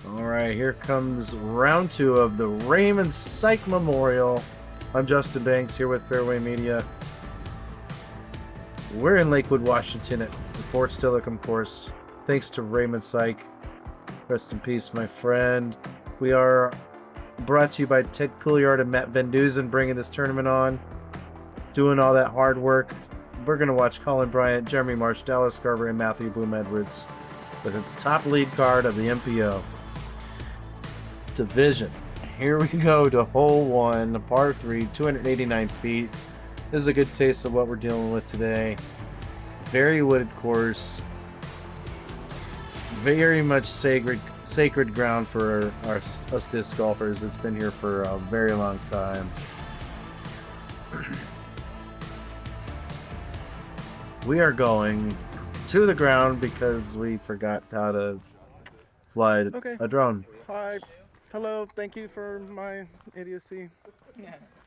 All right, here comes round 2 of the Raymond Seick Memorial. I'm Justin Banks here with Fairway Media. We're in Lakewood, Washington at the Fort Steilacoom course. Thanks to Raymond Seick. Rest in peace, my friend. We are brought to you by Ted Couliard and Matt Van Duzen, bringing this tournament on, doing all that hard work. We're going to watch Colin, Bryant, Jeremy Marsh, Dallas Garber, and Matthew Bloom-Edmonds with the top lead card of the MPO division. Here we go to hole 1, par 3, 289 feet. This is a good taste of what we're dealing with today. Very wooded course. Very much sacred ground for us disc golfers. It's been here for a very long time. We are going to the ground because we forgot how to fly a drone. Hi. Hello. Thank you for my idiocy.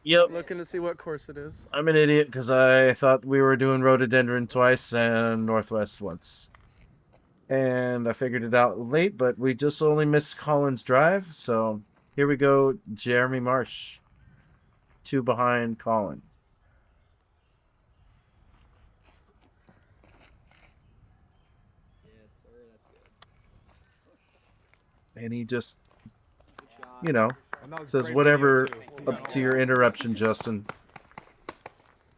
Yep. Looking to see what course it is. I'm an idiot because I thought we were doing rhododendron twice and northwest once. And I figured it out late, but we just only missed Colin's drive. So here we go, Jeremy Marsh. 2 behind Colin. Yes, sir, that's good. And he just, you know, says whatever up to your interruption, Justin.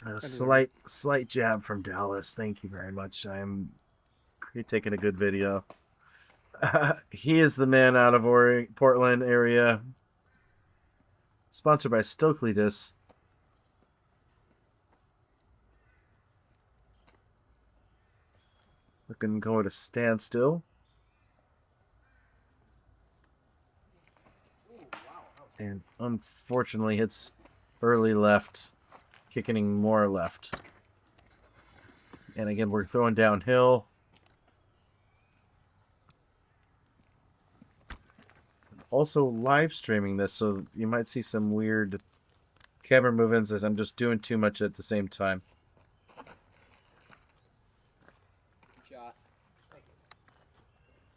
A slight jab from Dallas. Thank you very much. You're taking a good video. He is the man out of Portland area. Sponsored by Stokely Disc. Looking to go at a standstill. And unfortunately hits early left. Kicking more left. And again, we're throwing downhill. Also live streaming this, so you might see some weird camera movements as I'm just doing too much at the same time. Shot.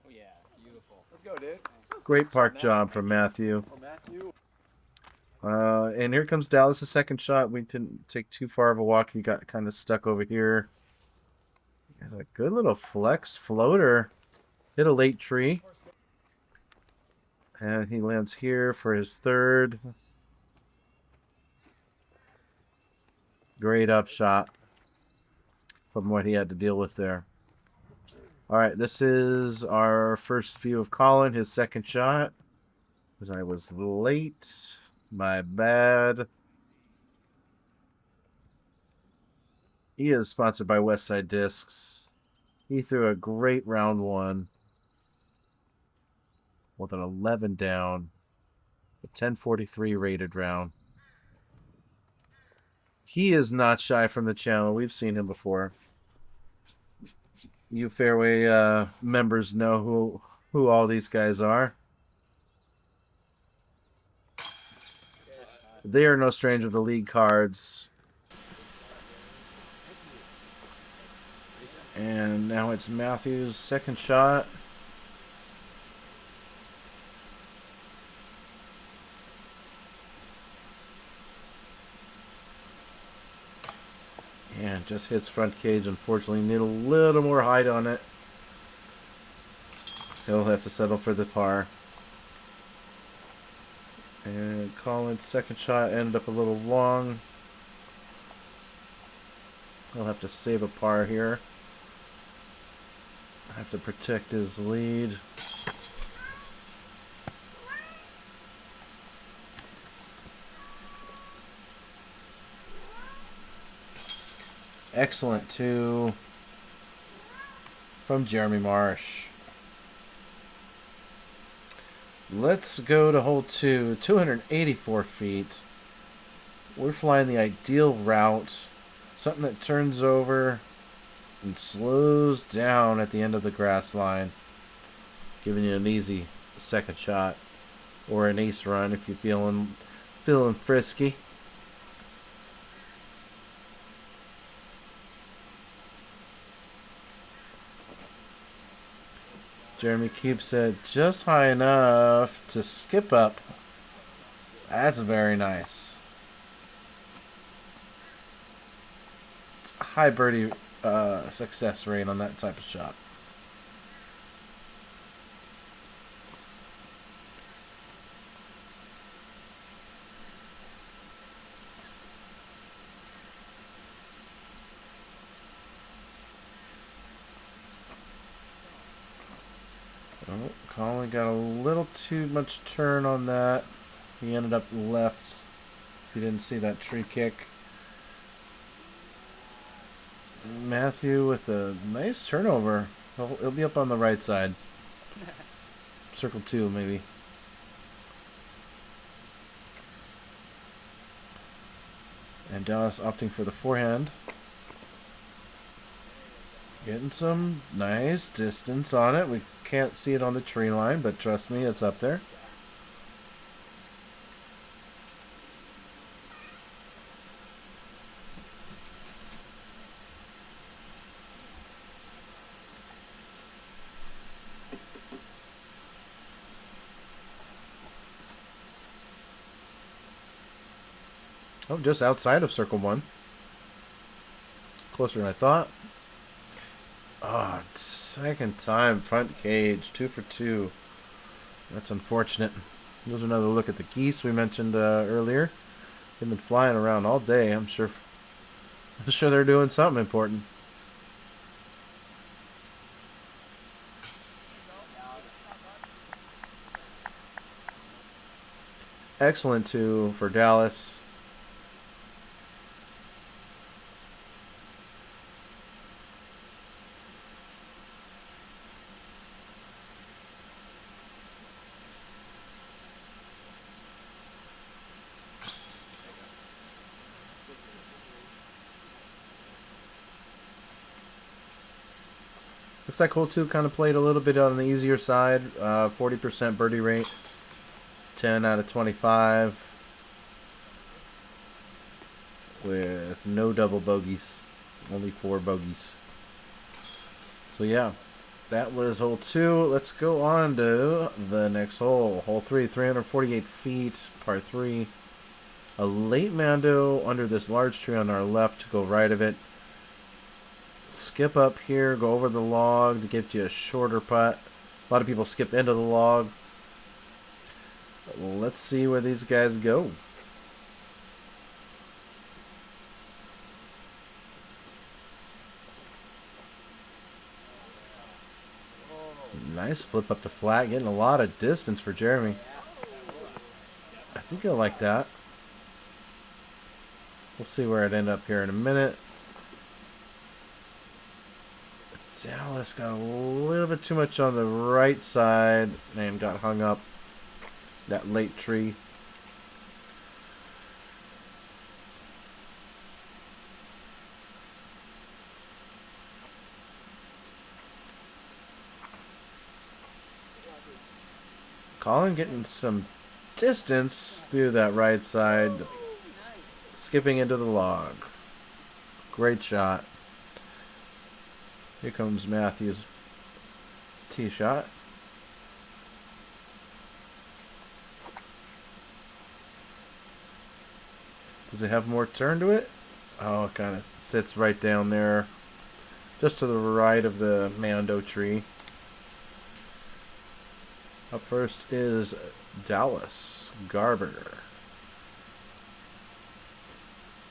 Oh yeah, beautiful. Let's go, dude. Great park job from Matthew. Oh, Matthew. And here comes Dallas' second shot. We didn't take too far of a walk. He got kind of stuck over here. Has a good little flex floater. Hit a late tree. And he lands here for his third. Great upshot from what he had to deal with there. All right, this is our first view of Colin, his second shot. Because I was late. My bad. He is sponsored by Westside Discs. He threw a great round 1. With an 11 down, a 1043 rated round. He is not shy from the channel. We've seen him before. You Fairway members know who all these guys are. They are no stranger to league cards. And now it's Matthew's second shot. And just hits front cage. Unfortunately, need a little more height on it. He'll have to settle for the par. And Colin's second shot ended up a little long. He'll have to save a par here. Have to protect his lead. Excellent 2 from Jeremy Marsh. Let's go to hole 2, 284 feet. We're flying the ideal route, something that turns over and slows down at the end of the grass line, giving you an easy second shot or an ace run if you're feeling frisky. Jeremy keeps it just high enough to skip up. That's very nice. It's a high birdie success rate on that type of shot. Oh, Colin got a little too much turn on that. He ended up left. If you didn't see that tree kick. Matthew with a nice turnover. He'll be up on the right side. Circle 2, maybe. And Dallas opting for the forehand. Getting some nice distance on it. We can't see it on the tree line, but trust me, it's up there. Oh, just outside of circle 1. Closer than I thought. Oh, second time front cage, 2 for 2. That's unfortunate. Here's another look at the geese we mentioned earlier. They've been flying around all day. I'm sure they're doing something important. Excellent 2 for Dallas. Looks like hole 2 kind of played a little bit on the easier side. 40% birdie rate. 10 out of 25. With no double bogeys. Only 4 bogeys. So yeah, that was hole 2. Let's go on to the next hole. Hole 3, 348 feet, par 3. A late Mando under this large tree on our left to go right of it. Skip up here, go over the log to give you a shorter putt. A lot of people skip into the log. Let's see where these guys go. Nice flip up the flat, getting a lot of distance for Jeremy. I think he'll like that. We'll see where it end up here in a minute. Dallas got a little bit too much on the right side and got hung up that late tree. Colin getting some distance through that right side, skipping into the log. Great shot. Here comes Matthew's tee shot. Does it have more turn to it? Oh, it kind of sits right down there, just to the right of the Mando tree. Up first is Dallas Garber.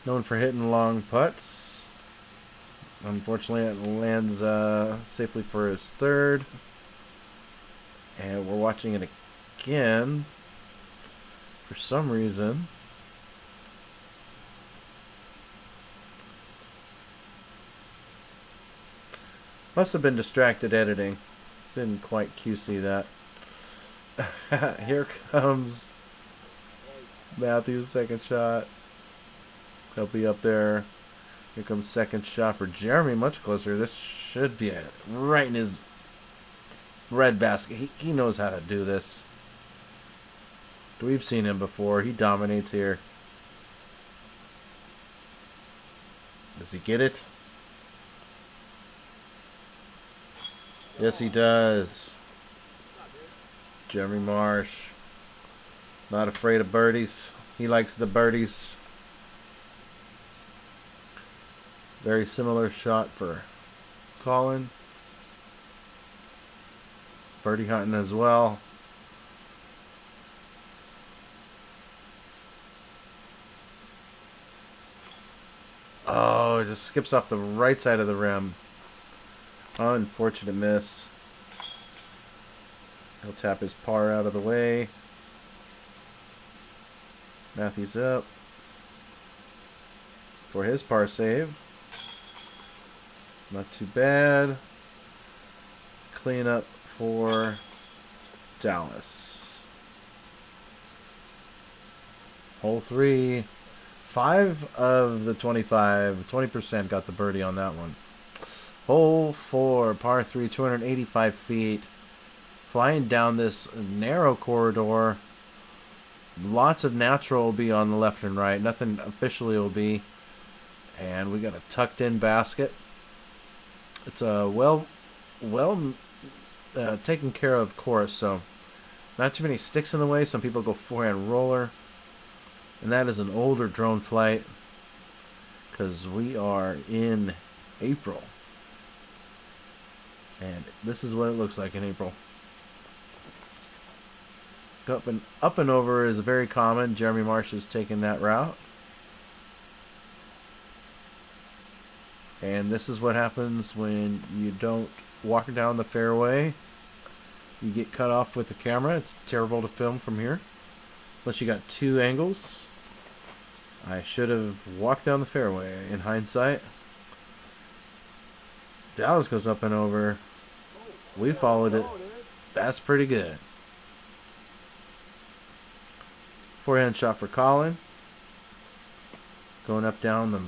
Known for hitting long putts. Unfortunately, it lands safely for his third. And we're watching it again. For some reason. Must have been distracted editing. Didn't quite QC that. Here comes Matthew's second shot. He'll be up there. Here comes second shot for Jeremy, much closer. This should be right in his red basket. He knows how to do this. We've seen him before. He dominates here. Does he get it? Yes, he does. Jeremy Marsh. Not afraid of birdies. He likes the birdies. Very similar shot for Colin. Birdie hunting as well. Oh, it just skips off the right side of the rim. Unfortunate miss. He'll tap his par out of the way. Matthews up for his par save. Not too bad. Clean up for Dallas. Hole 3. 5 of the 25. 20% got the birdie on that one. Hole 4, par 3, 285 feet. Flying down this narrow corridor. Lots of natural will be on the left and right. Nothing officially will be. And we got a tucked in basket. It's a well taken care of course, so not too many sticks in the way. Some people go forehand roller. And that is an older drone flight because we are in April. And this is what it looks like in April. Up and over is very common. Jeremy Marsh is taking that route. And this is what happens when you don't walk down the fairway. You get cut off with the camera. It's terrible to film from here. Unless you got 2 angles. I should have walked down the fairway in hindsight. Dallas goes up and over. We followed it. That's pretty good. Forehand shot for Colin. Going up down the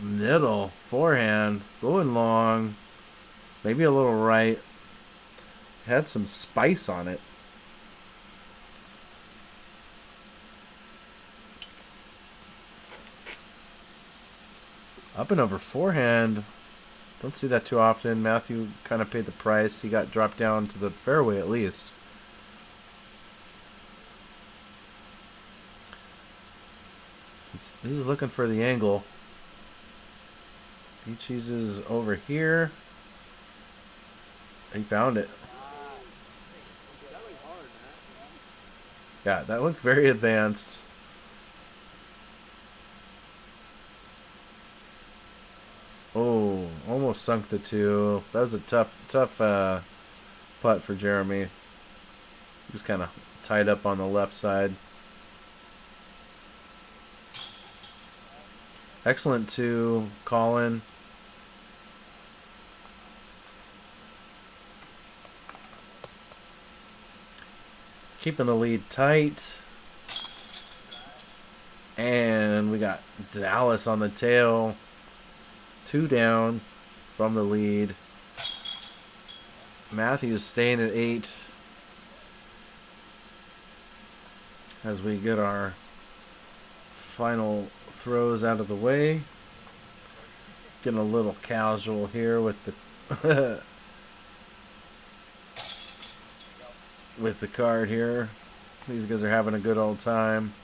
middle. Forehand. Going long. Maybe a little right. Had some spice on it. Up and over forehand. Don't see that too often. Matthew kind of paid the price. He got dropped down to the fairway at least. He's looking for the angle. He chooses over here. He found it. Yeah, that looked very advanced. Oh, almost sunk the 2. That was a tough putt for Jeremy. He was kind of tied up on the left side. Excellent 2, Colin. Keeping the lead tight. And we got Dallas on the tail. 2 down from the lead. Matthews staying at 8 as we get our final throws out of the way. Getting a little casual here with the with the card here. These guys are having a good old time.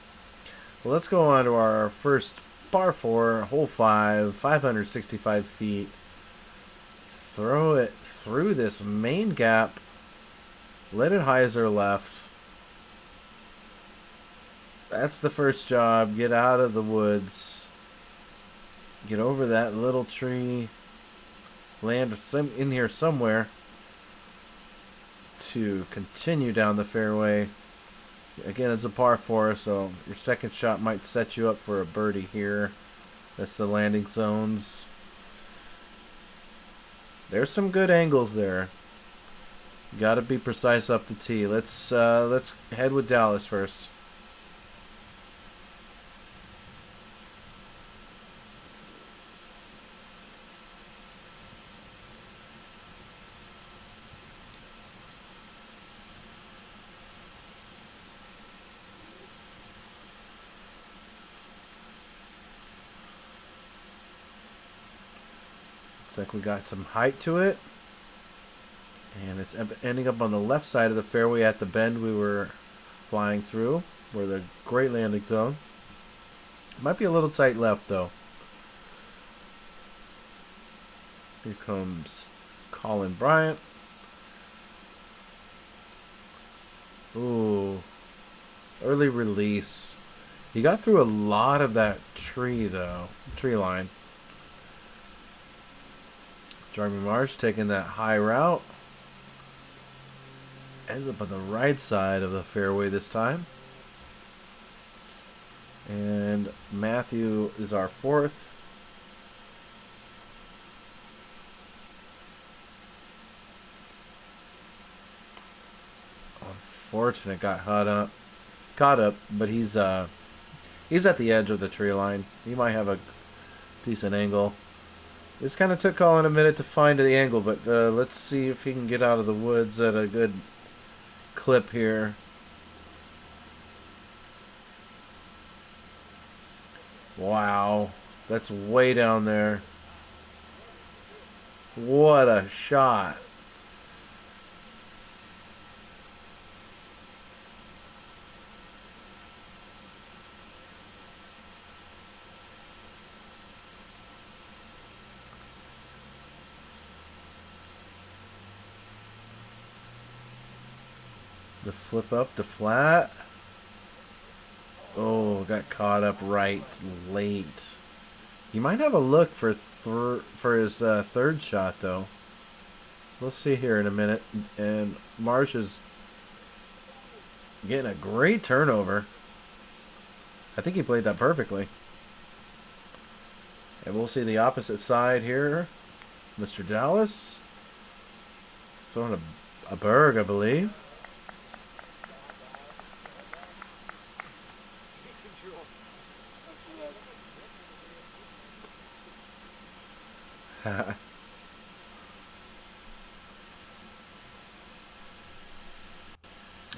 Well, let's go on to our first par 4, hole 5, 565 feet. Throw it through this main gap. Let it hyzer left. That's the first job. Get out of the woods. Get over that little tree. Land in here somewhere to continue down the fairway. Again, it's a par 4, so your second shot might set you up for a birdie here. That's the landing zones. There's some good angles there. You got to be precise off the tee. Let's head with Dallas first. Looks like we got some height to it. And it's ending up on the left side of the fairway at the bend we were flying through, where the great landing zone. Might be a little tight left, though. Here comes Colin Bryant. Ooh. Early release. He got through a lot of that tree, though. Tree line. Jeremy Marsh taking that high route. Ends up on the right side of the fairway this time. And Matthew is our fourth. Unfortunate, got caught up, but he's at the edge of the tree line. He might have a decent angle. This kind of took Colin a minute to find the angle, but let's see if he can get out of the woods at a good clip here. Wow, that's way down there. What a shot. The flip up to flat. Oh, got caught up right late. He might have a look for his third shot, though. We'll see here in a minute. And Marsh is getting a great turnover. I think he played that perfectly. And we'll see the opposite side here. Mr. Dallas throwing a berg, I believe.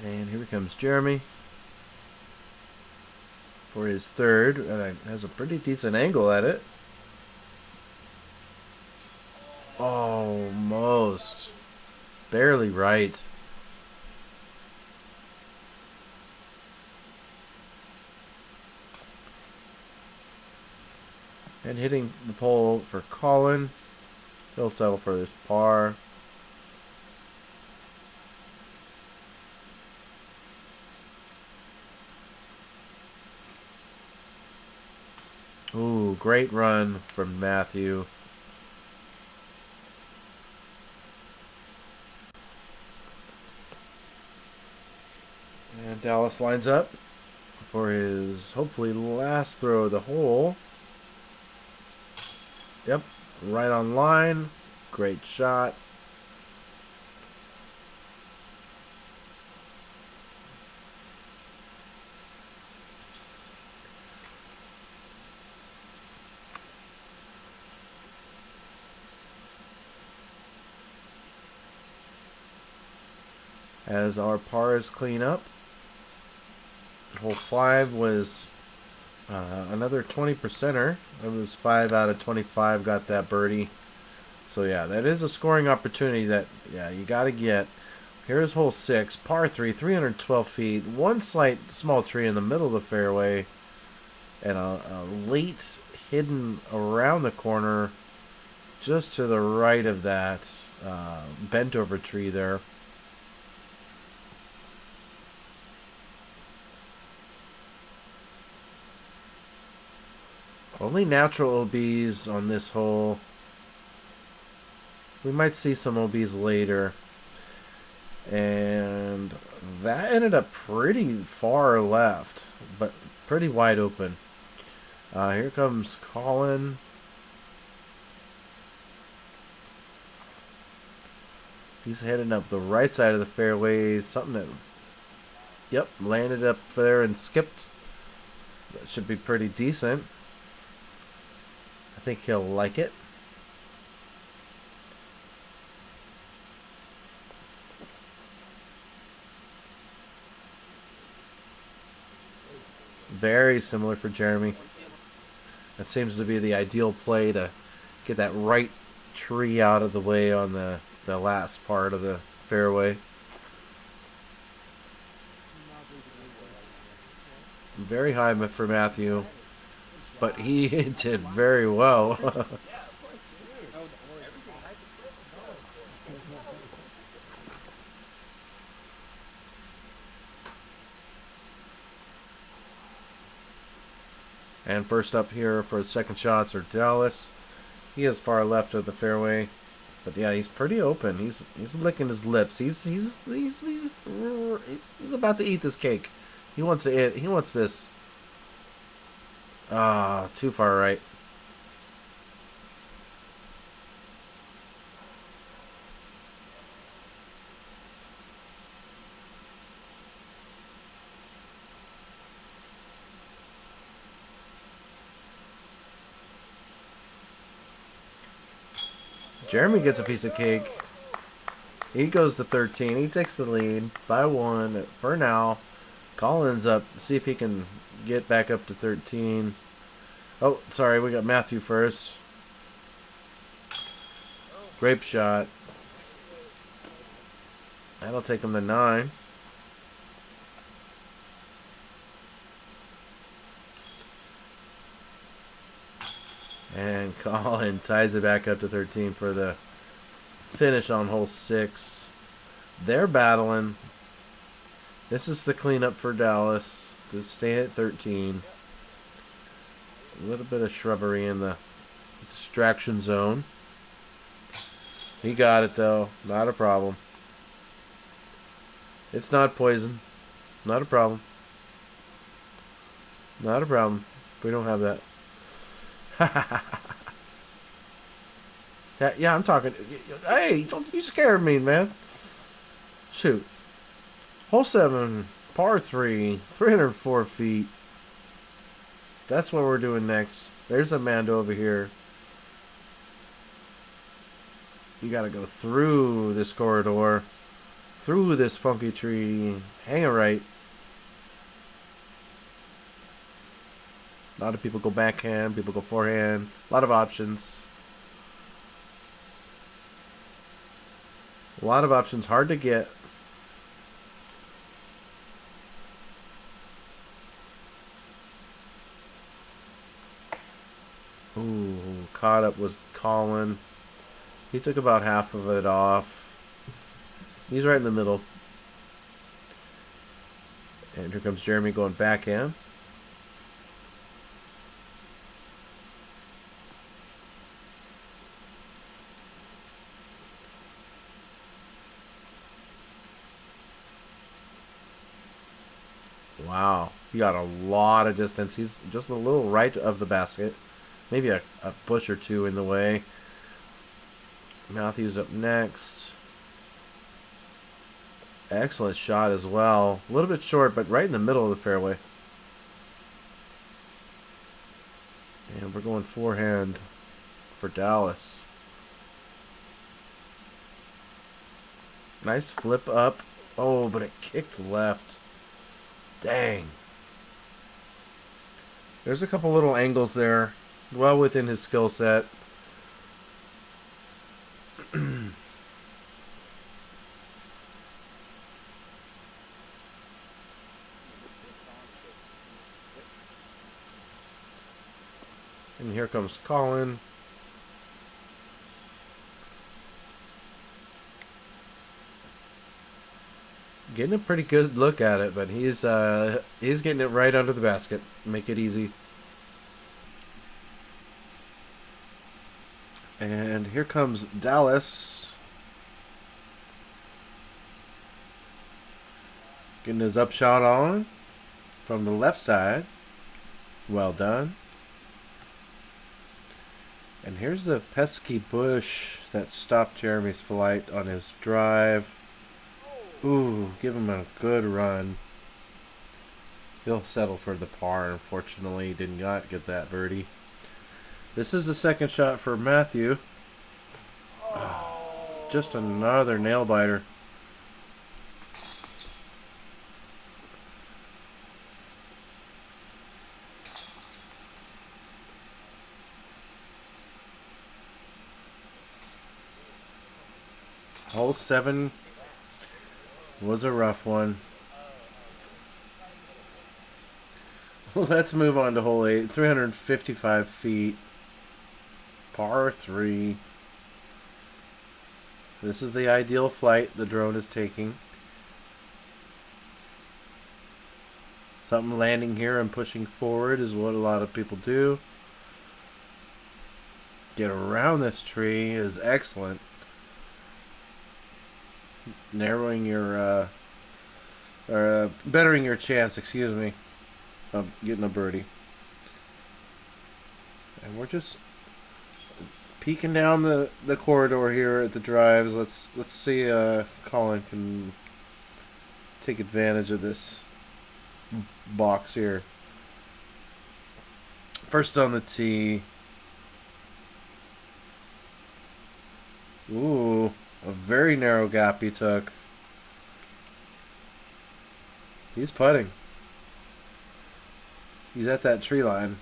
And here comes Jeremy for his third, and has a pretty decent angle at it. Almost. Barely right. And hitting the pole for Colin. He'll settle for this par. Ooh, great run from Matthew. And Dallas lines up for his hopefully last throw of the hole. Yep, right on line. Great shot. As our pars clean up. Hole 5 was another 20%er. It was 5 out of 25 got that birdie. So yeah, that is a scoring opportunity that you got to get. Here's hole 6, par 3, 312 feet. One slight small tree in the middle of the fairway. And a late hidden around the corner just to the right of that bent over tree there. Only natural OBs on this hole. We might see some OBs later. And that ended up pretty far left, but pretty wide open. Here comes Colin. He's heading up the right side of the fairway. Something that, yep, landed up there and skipped. That should be pretty decent. I think he'll like it. Very similar for Jeremy. That seems to be the ideal play to get that right tree out of the way on the last part of the fairway. Very high for Matthew, but he did very well. And first up here for the second shots are Dallas. He is far left of the fairway, but yeah, he's pretty open. He's licking his lips. He's about to eat this cake. He wants to eat. He wants this. Ah, too far right. Jeremy gets a piece of cake. He goes to 13. He takes the lead by 1 for now. Colin's up. See if he can get back up to 13. Oh, sorry. We got Matthew first. Grape shot. That'll take him to 9. And Colin ties it back up to 13 for the finish on hole 6. They're battling. This is the cleanup for Dallas to stay at 13. A little bit of shrubbery in the distraction zone. He got it though. Not a problem. It's not poison. Not a problem. Not a problem. We don't have that. Yeah, I'm talking. Hey, don't you scared me, man. Shoot. Hole 7, par 3, 304 feet. That's what we're doing next. There's Amanda over here. You gotta go through this corridor, through this funky tree, hang it right. A lot of people go backhand, people go forehand. A lot of options. A lot of options, hard to get. Ooh, caught up was Colin. He took about half of it off. He's right in the middle. And here comes Jeremy going backhand. Wow, he got a lot of distance. He's just a little right of the basket. Maybe a bush or two in the way. Matthew's up next. Excellent shot as well. A little bit short, but right in the middle of the fairway. And we're going forehand for Dallas. Nice flip up. Oh, but it kicked left. Dang. There's a couple little angles there. Well within his skill set. And here comes Colin. Getting a pretty good look at it, but he's getting it right under the basket. Make it easy. And here comes Dallas. Getting his upshot on from the left side. Well done. And here's the pesky bush that stopped Jeremy's flight on his drive. Ooh, give him a good run. He'll settle for the par. Unfortunately, he did not get that birdie. This is the second shot for Matthew. Just another nail biter. Hole 7 Was a rough one. Let's move on to hole 8. 355 feet. Par 3. This is the ideal flight the drone is taking. Something landing here and pushing forward is what a lot of people do. Get around this tree is excellent. Narrowing your, bettering your chance, excuse me, of getting a birdie. And we're just peeking down the corridor here at the drives. Let's see if Colin can take advantage of this box here. First on the tee. Ooh, a very narrow gap he took. He's putting. He's at that tree line,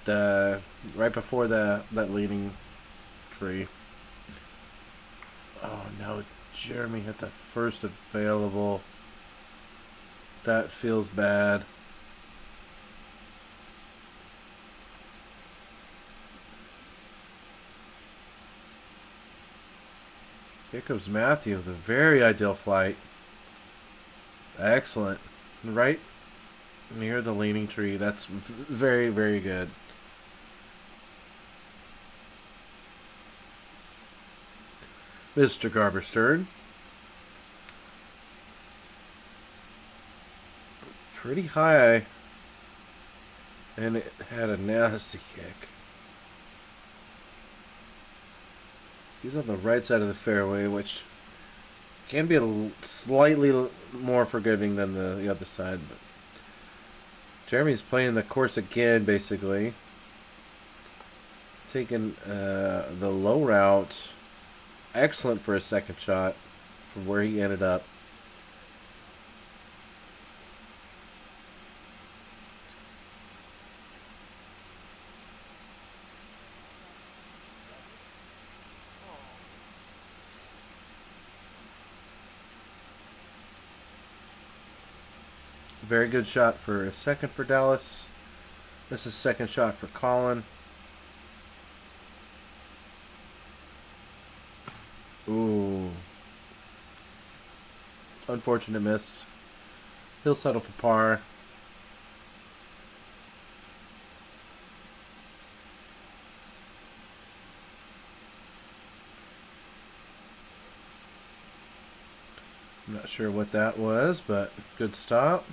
right before that leaning tree. Oh no, Jeremy hit the first available. That feels bad. Here comes Matthew, the very ideal flight. Excellent. Right near the leaning tree. That's very, very good. Mr. Garber stern. Pretty high. And it had a nasty kick. He's on the right side of the fairway, which can be slightly more forgiving than the other side. But Jeremy's playing the course again, basically. Taking the low route. Excellent for a second shot from where he ended up. Very good shot for a second for Dallas. This is second shot for Colin. Ooh. Unfortunate miss. He'll settle for par. I'm not sure what that was, but good stop.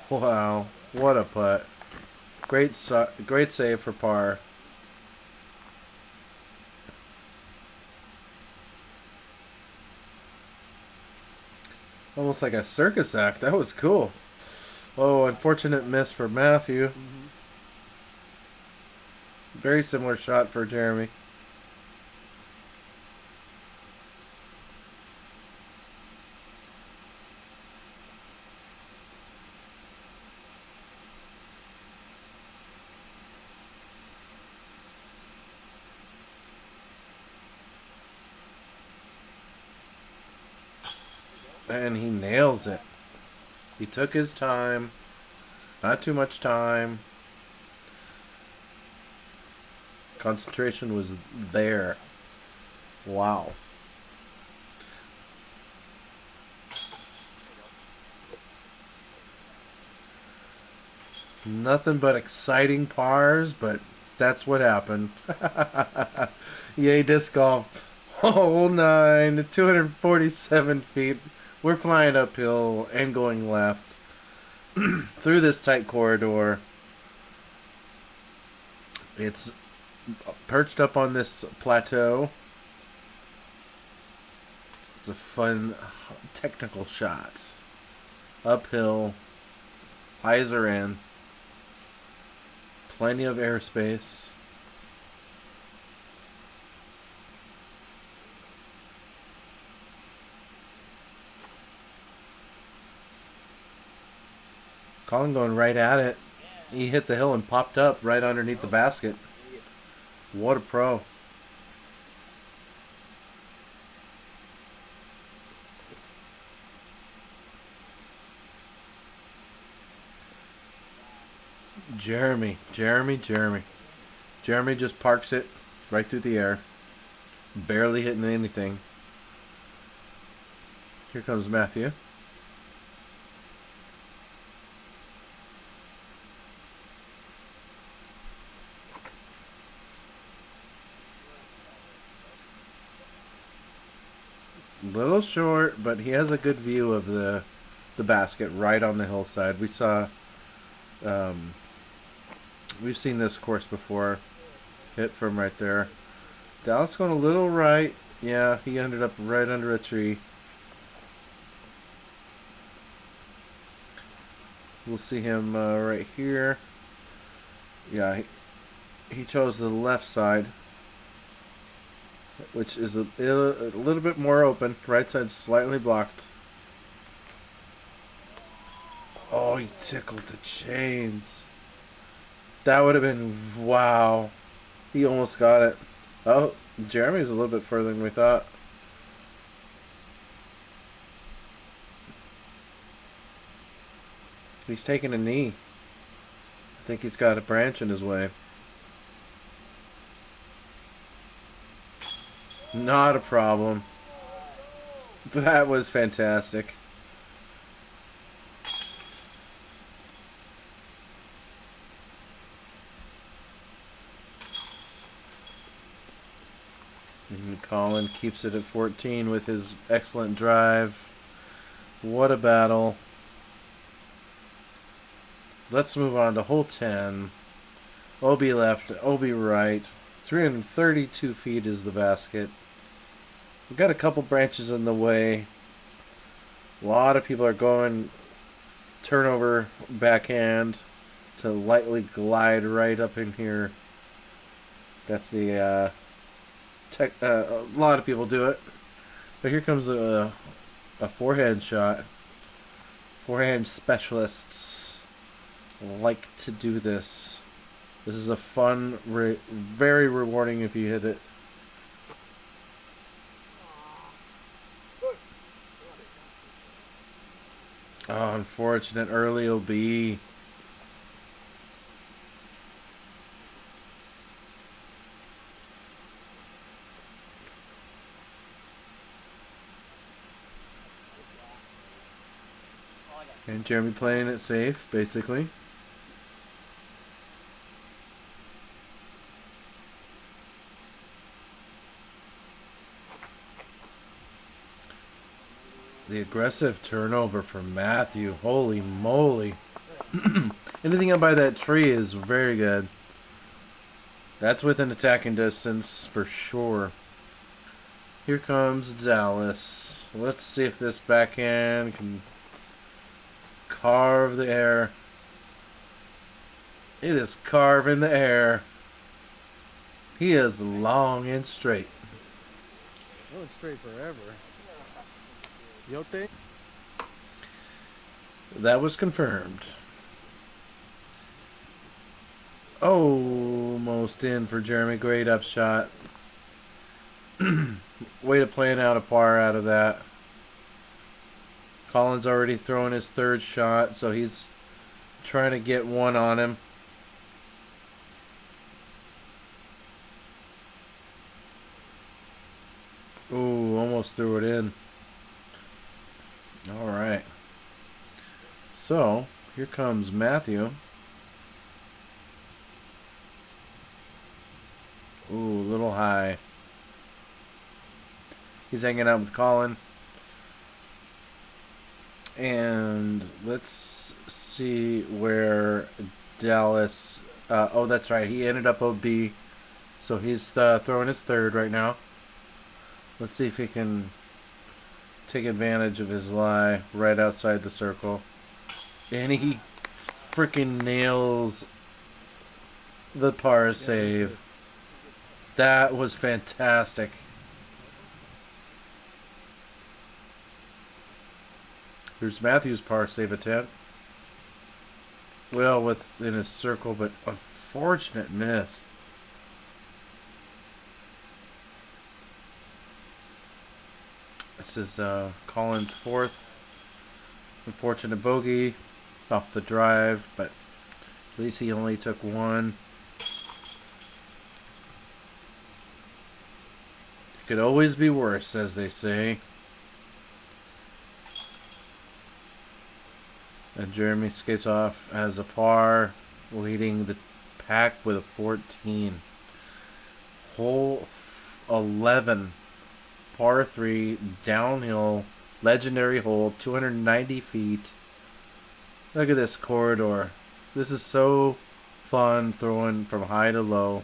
Wow, what a putt. Great save for par. Almost like a circus act. That was cool. Oh, unfortunate miss for Matthew. Very similar shot for Jeremy. And he nails it. He took his time. Not too much time. Concentration was there. Wow. Nothing but exciting pars, but that's what happened. Yay, disc golf. Hole 9, 247 feet. We're flying uphill and going left through this tight corridor. It's perched up on this plateau. It's a fun technical shot. Uphill. Highs are in. Plenty of airspace. Colin going right at it. He hit the hill and popped up right underneath the basket. What a pro. Jeremy. Jeremy just parks it right through the air. Barely hitting anything. Here comes Matthew. Little short, but he has a good view of the basket right on the hillside. We saw, we've seen this course before. Hit from right there. Dallas going a little right. Yeah, he ended up right under a tree. We'll see him right here. Yeah, he chose the left side, which is a little bit more open. Right side's slightly blocked. Oh, he tickled the chains. That would have been, wow. He almost got it. Oh, Jeremy's a little bit further than we thought. He's taking a knee. I think he's got a branch in his way. Not a problem. That was fantastic. And Colin keeps it at 14 with his excellent drive. What a battle. Let's move on to hole 10. OB left, OB right. 332 feet is the basket. We've got a couple branches in the way. A lot of people are going turnover backhand to lightly glide right up in here. That's the a lot of people do it. But here comes a forehand shot. Forehand specialists like to do this. This is a fun, very rewarding if you hit it. Oh, unfortunate early OB. And Jeremy playing it safe, basically. The aggressive turnover from Matthew. Holy moly. Anything up by that tree is very good. That's within attacking distance for sure. Here comes Dallas. Let's see if this backhand can carve the air. It is carving the air. He is long and straight. Going straight forever. You think? That was confirmed. Almost in for Jeremy. Great upshot. Way to plan out a par out of that. Colin's already throwing his third shot, so he's trying to get one on him. Ooh, almost threw it in. All right. So, here comes Matthew. Ooh, a little high. He's hanging out with Colin. And let's see where Dallas... oh, that's right. He ended up OB. So he's throwing his third right now. Let's see if he can take advantage of his lie right outside the circle. And he freaking nails the par save. That was fantastic. Here's Matthew's par save attempt. Well within his circle, but unfortunate miss. This is Colin's fourth. Unfortunate bogey off the drive, but At least he only took one. It could always be worse, as they say. And Jeremy skates off as a par, leading the pack with a 14. Hole 11, par 3, downhill, legendary hole, 290 feet. Look at this corridor. This is so fun, throwing from high to low.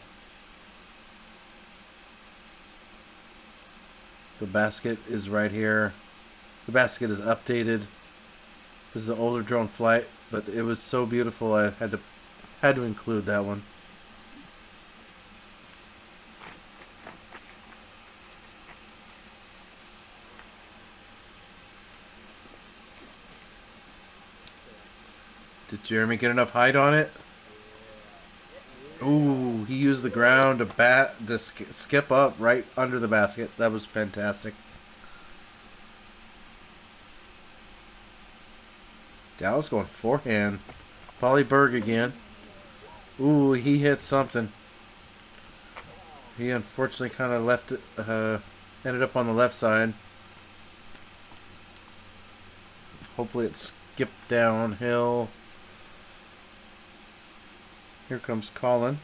The basket is right here. The basket is updated. This is an older drone flight, but it was so beautiful I had to include that one. Did Jeremy get enough height on it? Ooh, he used the ground to skip up right under the basket. That was fantastic. Dallas going forehand. Polly Berg again. Ooh, he hit something. He unfortunately kind of left it, ended up on the left side. Hopefully it skipped downhill. Here comes Colin.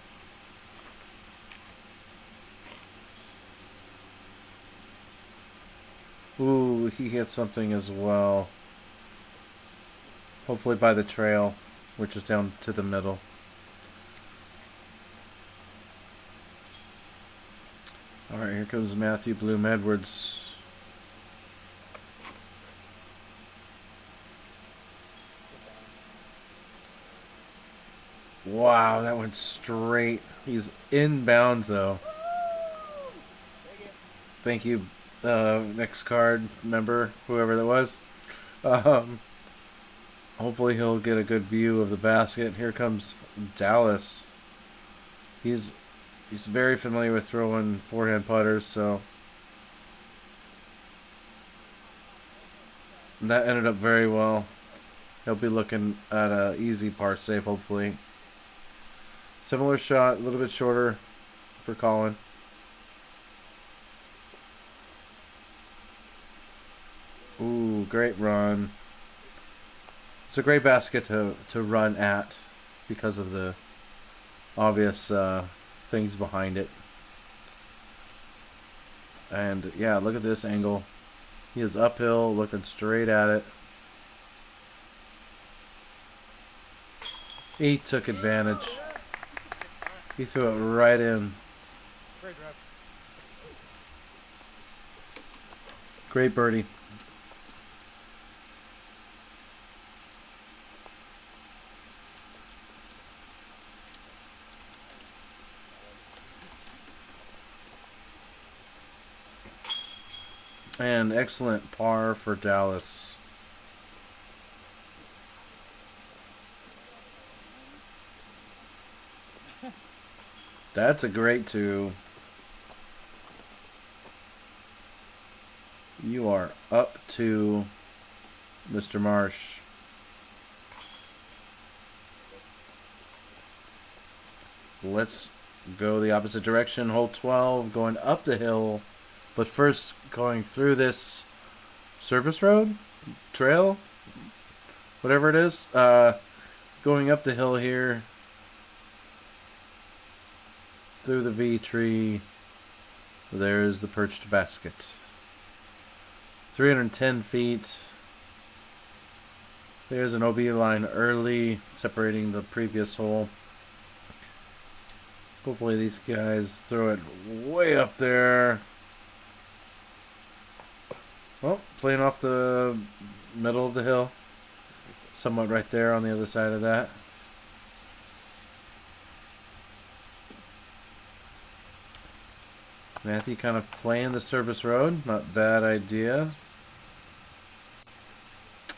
Ooh, he hit something as well. Hopefully by the trail, which is down to the middle. Alright, here comes Matthew Bloom-Edmonds. Wow, that went straight. He's inbounds though. Thank you, next card member, whoever that was. Hopefully he'll get a good view of the basket. Here comes Dallas. He's very familiar with throwing forehand putters, so that ended up very well. He'll be looking at an easy par save, hopefully. Similar shot, a little bit shorter for Colin. Ooh, great run. It's a great basket to run at because of the obvious things behind it. And yeah, look at this angle. He is uphill, looking straight at it. He took advantage. He threw it right in. Great birdie. And excellent par for Dallas. That's a great two. You are up to Mr. Marsh. Let's go the opposite direction. Hole 12, going up the hill. But first, going through this service road? Trail? Whatever it is. Going up the hill here. Through the V tree. There's the perched basket. 310 feet. There's an OB line early, separating the previous hole. Hopefully these guys throw it way up there. Well, playing off the middle of the hill. Somewhat right there on the other side of that. Matthew kind of playing the service road. Not a bad idea.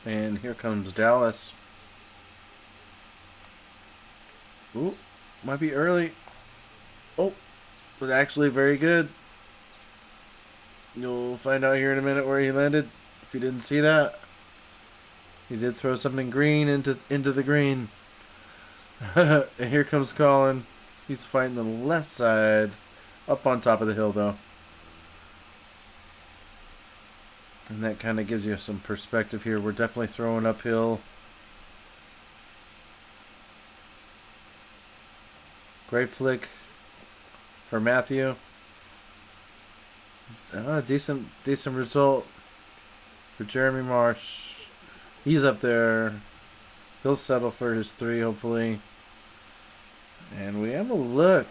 And here comes Dallas. Ooh, might be early. Oh, but actually very good. You'll find out here in a minute where he landed. If you didn't see that, he did throw something green into the green. And here comes Colin. He's fighting the left side. Up on top of the hill, though. And that kind of gives you some perspective here. We're definitely throwing uphill. Great flick for Matthew. Decent result for Jeremy Marsh. He's up there. He'll settle for his 3, hopefully. And we have a look.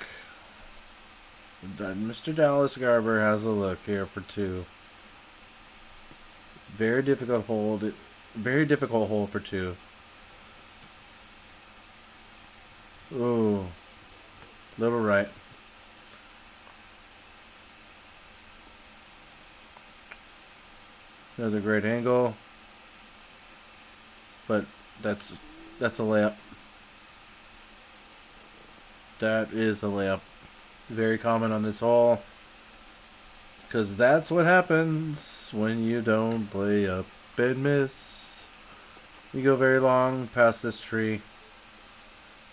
Mr. Dallas Garber has a look here for 2. Very difficult hold. Very difficult hole for 2. Ooh. Little right. Another great angle. But that's a layup. That is a layup. Very common on this hole. Because that's what happens when you don't play up and miss. You go very long past this tree.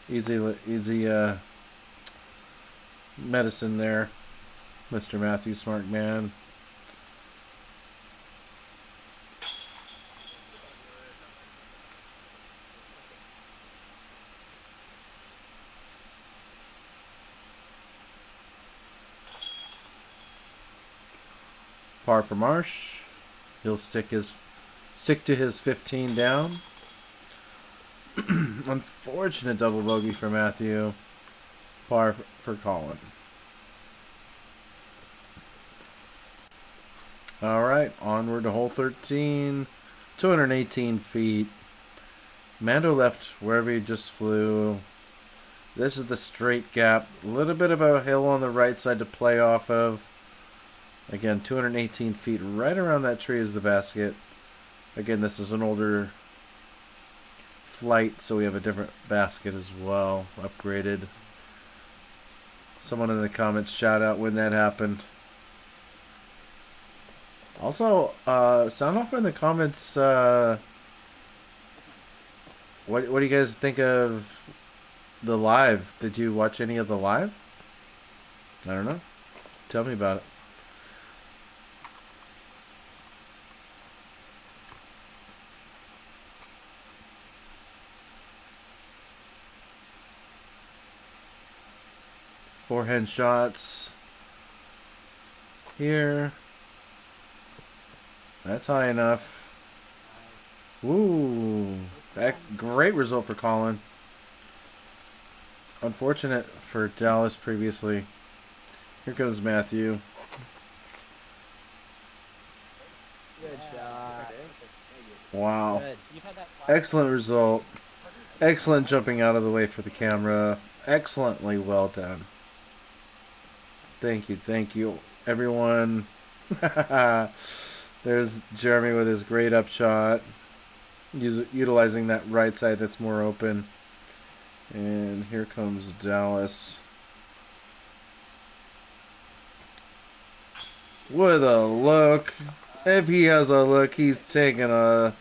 Easy medicine there. Mr. Matthew, smart man. Par for Marsh. He'll stick to his 15 down. Unfortunate double bogey for Matthew. Par for Colin. Alright, onward to hole 13. 218 feet. Mando left wherever he just flew. This is the straight gap. A little bit of a hill on the right side to play off of. Again, 218 feet. Right around that tree is the basket. Again, this is an older flight, so we have a different basket as well. Upgraded. Someone in the comments shout out when that happened. Also, sound off in the comments. What do you guys think of the live? Did you watch any of the live? I don't know. Tell me about it. Forehand shots. Here. That's high enough. Woo. That great result for Colin. Unfortunate for Dallas previously. Here comes Matthew. Good shot. Wow. Good. Excellent result. Excellent jumping out of the way for the camera. Excellently well done. Thank you, everyone. There's Jeremy with his great upshot. Utilizing that right side that's more open. And here comes Dallas. With a look. If he has a look, he's taking a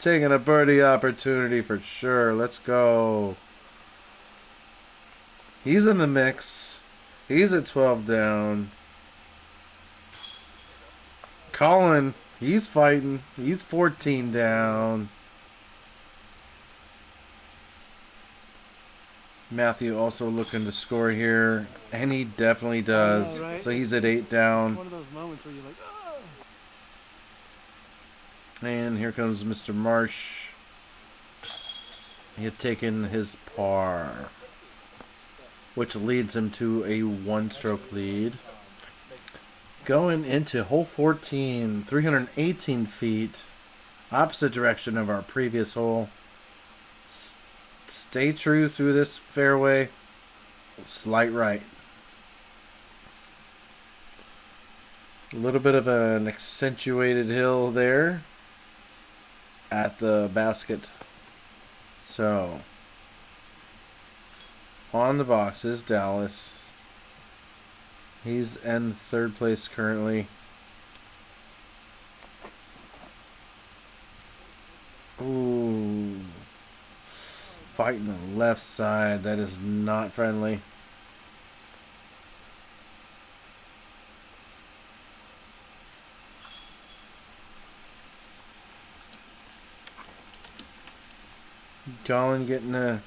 birdie opportunity for sure. Let's go. He's in the mix. He's at 12 down. Colin, he's fighting. He's 14 down. Matthew also looking to score here, and he definitely does. Right? So he's at 8 down. One of those moments where you're like, oh. And here comes Mr. Marsh. He had taken his par, which leads him to a 1-stroke lead. Going into hole 14, 318 feet, opposite direction of our previous hole. Stay true through this fairway. Slight right. A little bit of an accentuated hill there at the basket. So, on the box is Dallas. He's in 3rd place currently. Ooh. Fighting the left side. That is not friendly. Colin getting a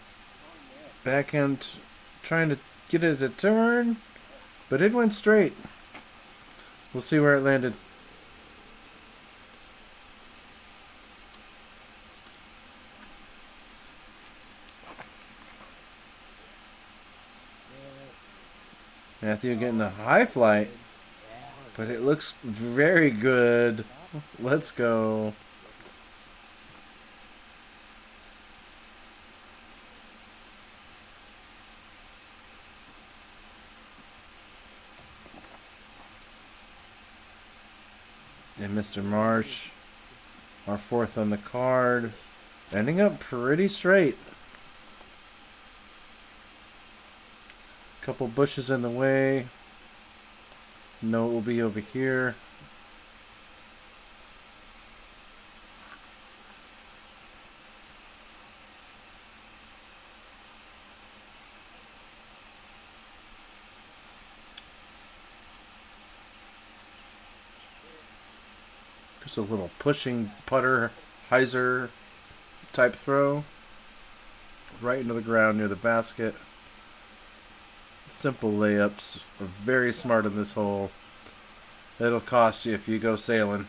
backhand, trying to get it to turn, but it went straight. We'll see where it landed. Matthew getting a high flight, but it looks very good. Let's go. And Mr. Marsh, our fourth on the card, ending up pretty straight. Couple bushes in the way. No, it will be over here. Just a little pushing putter, hyzer type throw. Right into the ground near the basket. Simple layups are very smart in this hole. It'll cost you if you go sailing.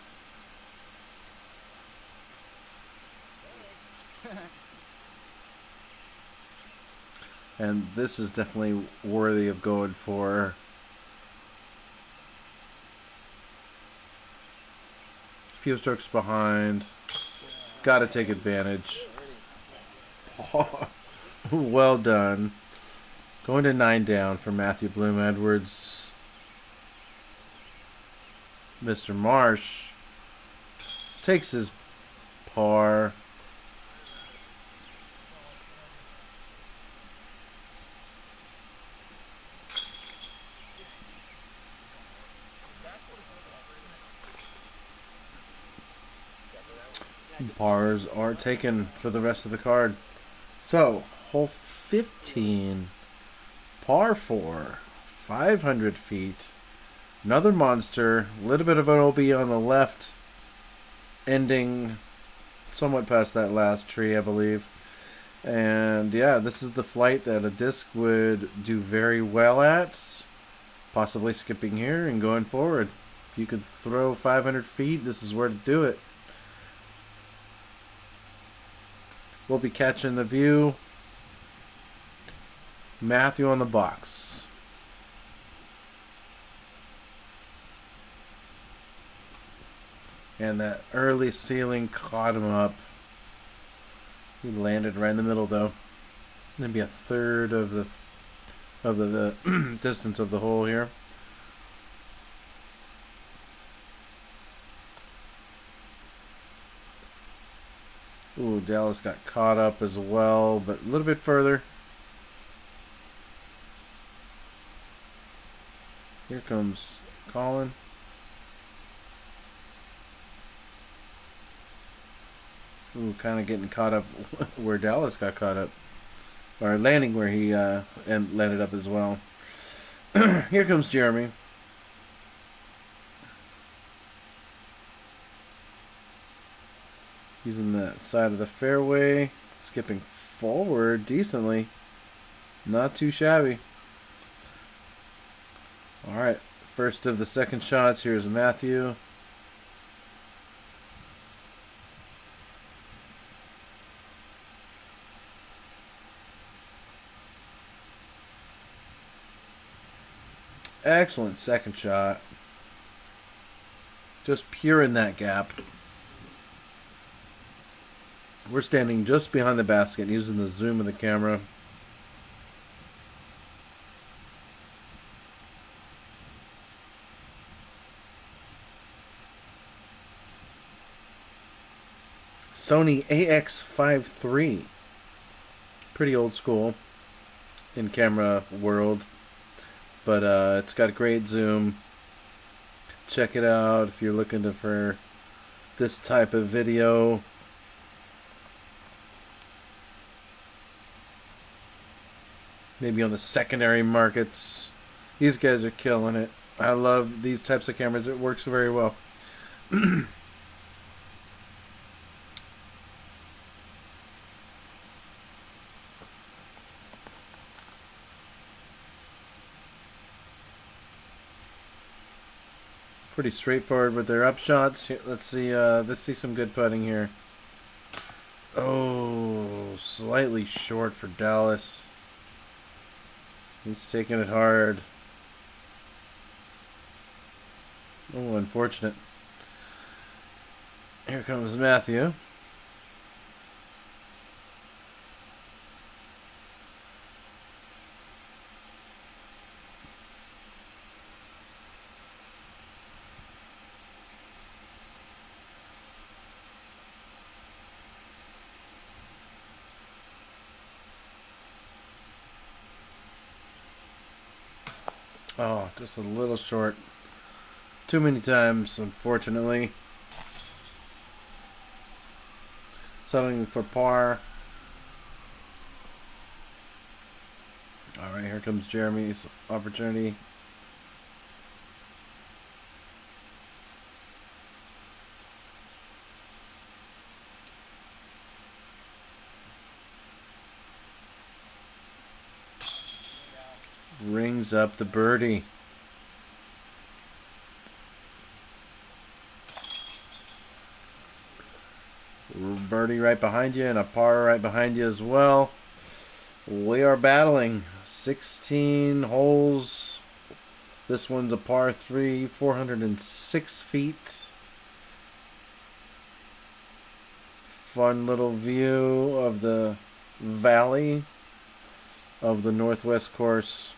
And this is definitely worthy of going for. Few strokes behind. Got to take advantage. Well done. Going to 9 down for Matthew Bloom-Edmonds. Mr. Marsh takes his par. Pars are taken for the rest of the card. So, hole 15. Par 4, 500 feet, another monster, a little bit of an OB on the left, ending somewhat past that last tree, I believe. And yeah, this is the flight that a disc would do very well at, possibly skipping here and going forward. If you could throw 500 feet, this is where to do it. We'll be catching the view. Matthew on the box. And that early ceiling caught him up. He landed right in the middle though. Maybe a third of the distance of the hole here. Ooh, Dallas got caught up as well, but a little bit further. Here comes Colin. Ooh, kind of getting caught up where Dallas got caught up. Or landing where he landed up as well. Here comes Jeremy. Using the side of the fairway. Skipping forward decently. Not too shabby. Alright, first of the second shots. Here's Matthew. Excellent second shot. Just pure in that gap. We're standing just behind the basket using the zoom of the camera. Sony AX5 III. Pretty old school in camera world. But it's got a great zoom. Check it out if you're looking for this type of video. maybe on the secondary markets. These guys are killing it. I love these types of cameras. It works very well. Pretty straightforward with their upshots. Here, let's see some good putting here. Oh, slightly short for Dallas. He's taking it hard. Oh, unfortunate. Here comes Matthew. Oh, just a little short. Too many times, unfortunately. Settling for par. Alright, here comes Jeremy's opportunity. Rings up the birdie. Birdie right behind you and a par right behind you as well. We are battling 16 holes. This one's a par 3, 406 feet. Fun little view of the valley of the Northwest course.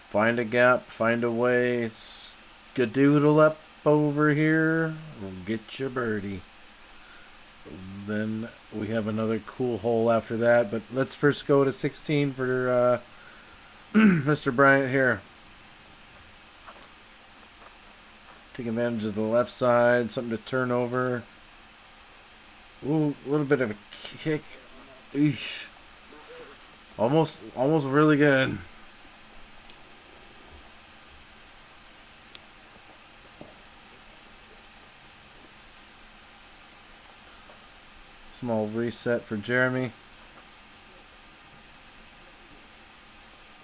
Find a gap, find a way, skadoodle up over here, we'll get you birdie. Then we have another cool hole after that, but let's first go to 16 for Mr. Bryant here. Take advantage of the left side, something to turn over. Ooh, a little bit of a kick. Eesh. Almost really good. Small reset for Jeremy.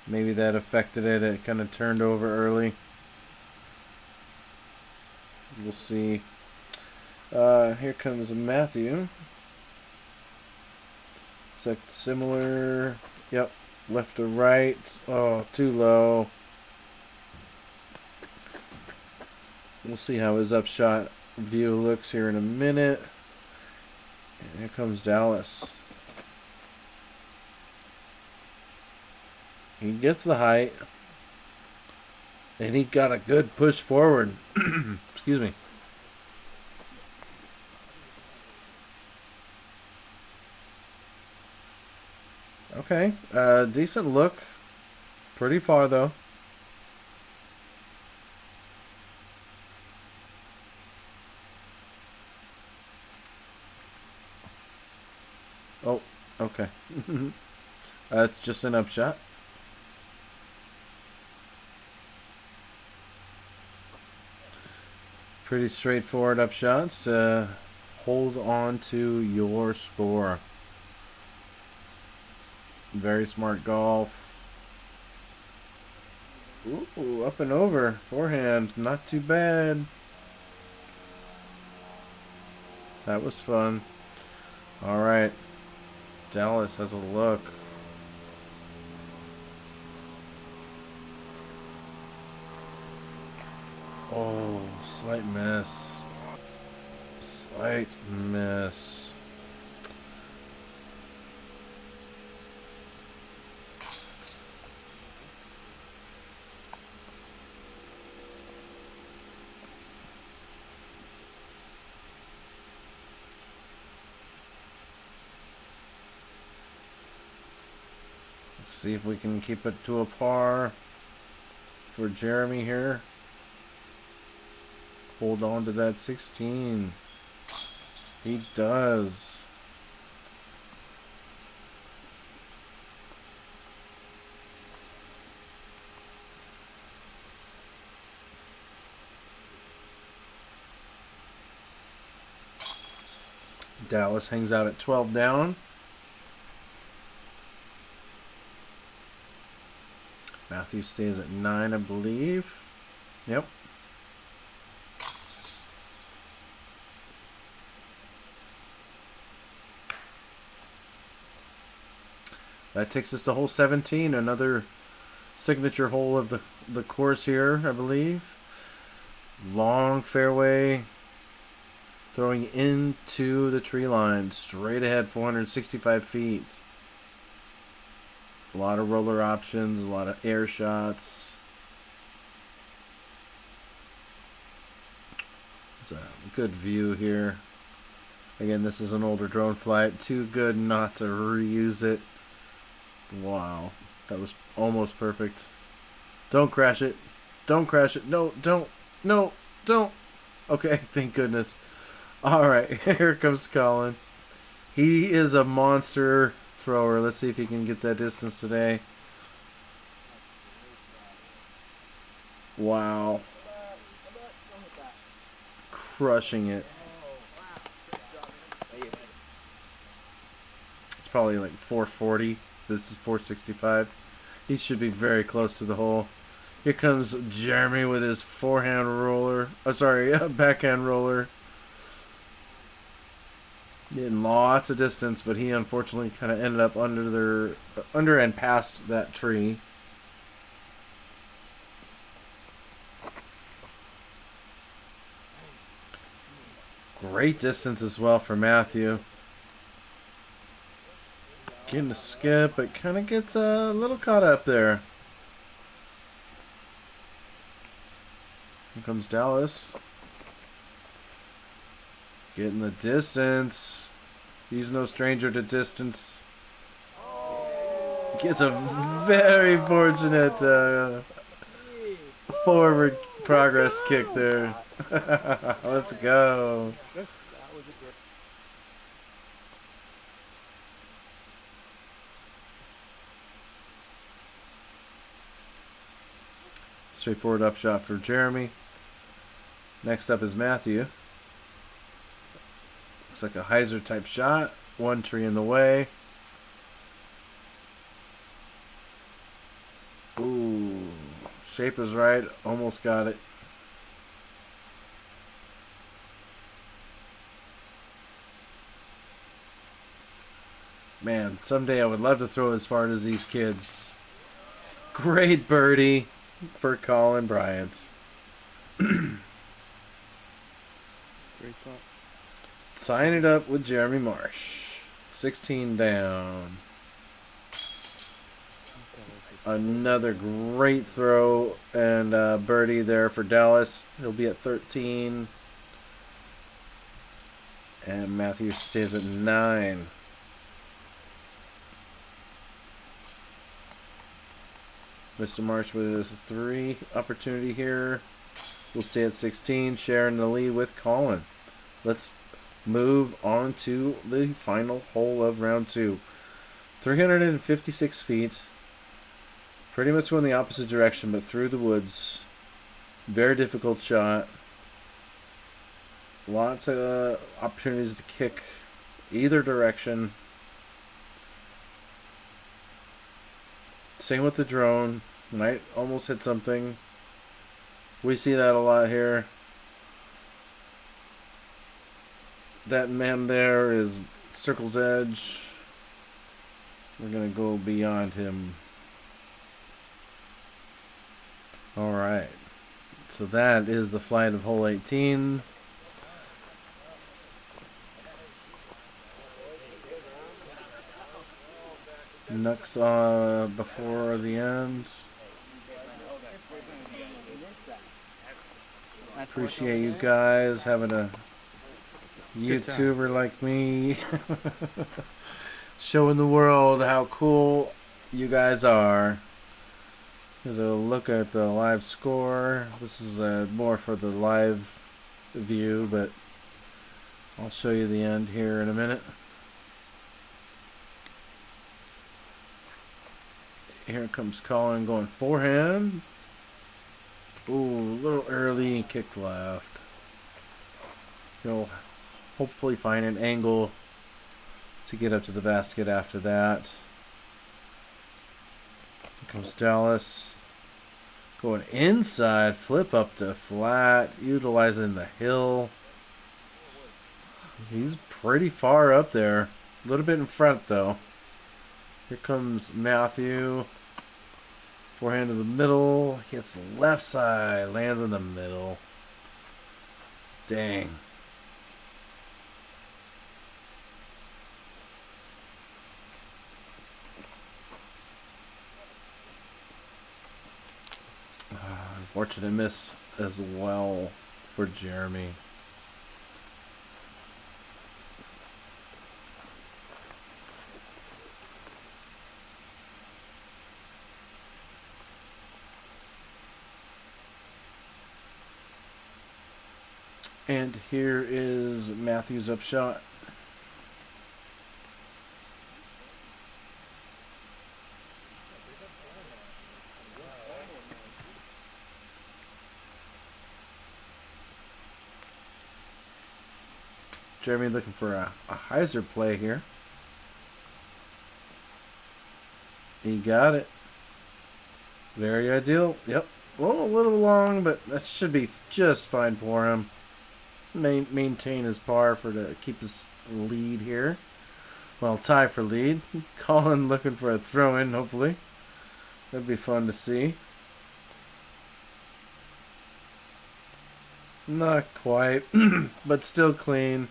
Maybe that affected it. It kind of turned over early. We'll see. Here comes Matthew. It's like similar. Yep. Left to right. Oh, too low. We'll see how his upshot view looks here in a minute. And here comes Dallas. He gets the height. And he got a good push forward. Excuse me. Okay. Decent look. Pretty far though. Oh, okay. It's just an upshot. Pretty straightforward upshots. Hold on to your score. Very smart golf. Ooh, up and over. Forehand. Not too bad. That was fun. Alright. Dallas has a look. Oh, slight miss. Slight miss. Let's see if we can keep it to a par for Jeremy here. Hold on to that 16. He does. Dallas hangs out at 12 down. Matthew stays at 9, I believe. Yep. That takes us to hole 17, another signature hole of the course here, I believe. Long fairway, throwing into the tree line, straight ahead, 465 feet. A lot of roller options, a lot of air shots. It's a good view here. Again, this is an older drone flight. Too good not to reuse it. Wow. That was almost perfect. Don't crash it. Don't crash it. No, don't. No, don't. Okay, thank goodness. Alright, here comes Colin. He is a monster thrower. Let's see if he can get that distance today. Wow. Crushing it. It's probably like 440. This is 465. He should be very close to the hole. Here comes Jeremy with his forehand roller. Oh, sorry, backhand roller. Getting lots of distance, but he unfortunately kind of ended up under and past that tree. Great distance as well for Matthew. Getting a skip, but kind of gets a little caught up there. Here comes Dallas. Getting the distance. He's no stranger to distance. Gets a very fortunate forward progress kick there. Let's go. Straightforward upshot for Jeremy. Next up is Matthew. Looks like a hyzer type shot. One tree in the way. Ooh. Shape is right. Almost got it. Man, someday I would love to throw as far as these kids. Great birdie for Colin Bryant. Great shot. Sign it up with Jeremy Marsh. 16 down. Another great throw and birdie there for Dallas. He'll be at 13. And Matthew stays at 9. Mr. Marsh with his 3 opportunity here. We'll stay at 16, sharing the lead with Colin. Let's move on to the final hole of round 2. 356 feet. Pretty much going the opposite direction, but through the woods. Very difficult shot. Lots of opportunities to kick either direction. Same with the drone. Might almost hit something. We see that a lot here. That man there is Circle's Edge. We're going to go beyond him. Alright. So that is the flight of hole 18. Knucks before the end. Appreciate you guys having a YouTuber like me showing the world how cool you guys are. Here's a look at the live score. This is more for the live view, but I'll show you the end here in a minute. Here comes Colin going forehand. Ooh, a little early, kick left. He'll hopefully find an angle to get up to the basket after that. Here comes Dallas. Going inside, flip up to flat, utilizing the hill. He's pretty far up there. A little bit in front, though. Here comes Matthew. Forehand to the middle. Hits the left side. Lands in the middle. Dang. Unfortunate miss as well for Jeremy. And here is Matthew's upshot. Jeremy looking for a hyzer play here. He got it. Very ideal. Yep. Well, a little long, but that should be just fine for him. Maintain his par to keep his lead here. Well, tie for lead. Colin looking for a throw-in, hopefully. That'd be fun to see. Not quite, but still clean.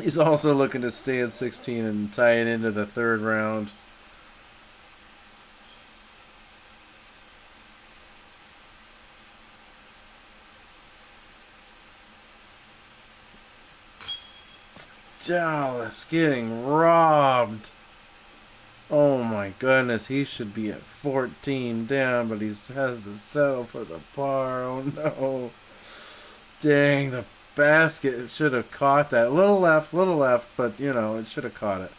He's also looking to stay at 16 and tie it into the third round. Dallas getting robbed. Oh my goodness, he should be at 14 down, but he has to settle for the par. Oh no. Dang, the basket should have caught that. Little left, but you know, it should have caught it.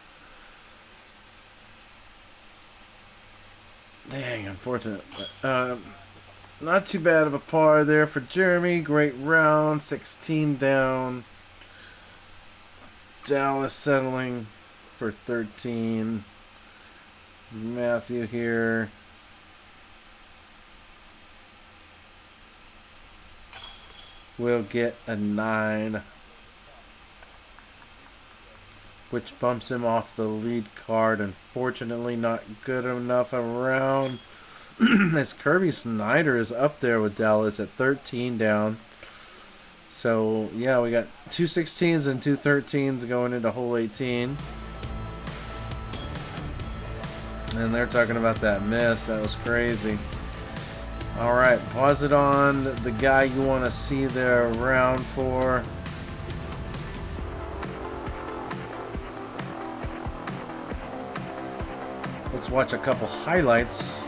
Dang, unfortunate. Not too bad of a par there for Jeremy. Great round, 16 down. Dallas settling for 13. Matthew here. Will get a 9, which bumps him off the lead card. Unfortunately, not good enough around. As Kirby Snyder is up there with Dallas at 13 down. So, yeah, we got 2 16s and 2 13s going into hole 18. And they're talking about that miss. That was crazy. Alright, pause it on the guy you want to see there around for. Let's watch a couple highlights.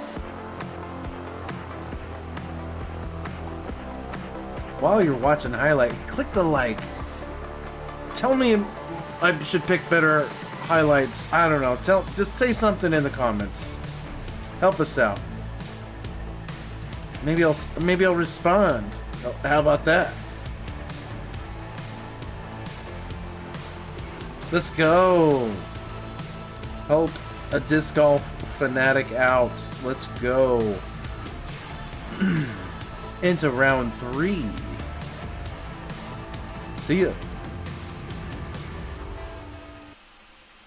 While you're watching highlight, click the like. Tell me I should pick better highlights. I don't know. Just say something in the comments. Help us out. Maybe I'll respond. How about that? Let's go. Help a disc golf fanatic out. Let's go. Into round 3. See ya.